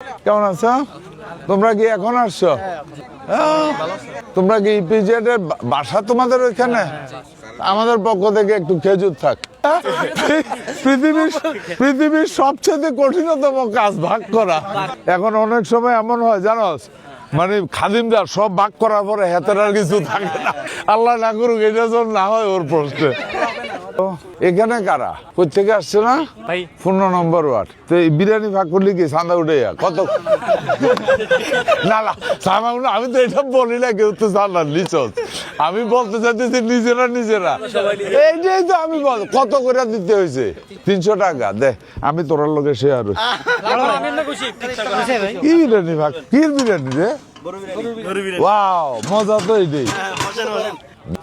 কেমন আছো? তোমরা কি এখন আসছো? তোমরা কি ইপিজেড এর বাসা তোমাদের ওইখানে? আমাদের পক্ষ থেকে একটু খেজুর থাক। পৃথিবীর সবচেয়ে কঠিনতম কাজ ভাগ করা। এখন অনেক সময় এমন হয় জানোস, মানে খাদিমদার সব ভাগ করার পরে হাতের আর কিছু থাকে না। আল্লাহ না করুক এটা যেন না হয় ওর প্রশ্নে। এখানে কারা কোথেকে আসছে না? 15 নম্বর ওয়ার্ড। তো এই বিরিয়ানি ভাগ করলে কি চাঁদা উঠে কত? না না আমি তো এটা বলি না, কেউ তো চাঁদা নিচ। আমি বলতে চাইতেছি নিজেরা এইটাই তো আমি বল। কত করে দিতে হয়েছে? 300 টাকা দে, আমি তোরার লোকে শেয়ার। কি বিরিয়ানি ভাগ, কি বিরিয়ানি রে? ওয়াও, মজা তো এইটাই।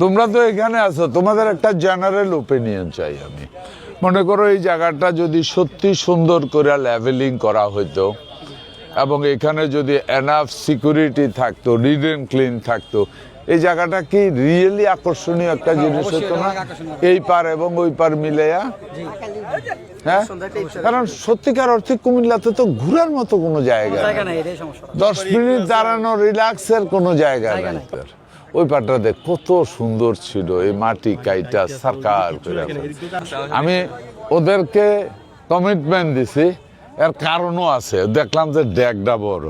তোমরা তো এখানে আছো, তোমাদের একটা জেনারেল ওপিনিয়ন চাই আমি। মনে করো এই জায়গাটা যদি সত্যি সুন্দর করে লেভেলিং করা হইতো এবং এখানে যদি এনাফ সিকিউরিটি থাকতো, নিট এন্ড ক্লিন থাকতো, এই জায়গাটা কি রিয়েলি আকর্ষণীয় একটা জিনিস হতো না? এই পার এবং ওই পার মিলেয়া। হ্যাঁ, কারণ সত্যিকার অর্থে কুমিল্লাতে তো ঘুরার মতো কোনো জায়গা নেই। 10 মিনিট দাঁড়ানো রিল্যাক্সের কোনো জায়গা নেই। ওই পাটটা দেখ কত সুন্দর ছিল, এই মাটি কাইটা সরকার করে। আমি ওদেরকে কমিটমেন্ট দিছি, এর কারণও আছে, দেখলাম যে ডেকটা বড়।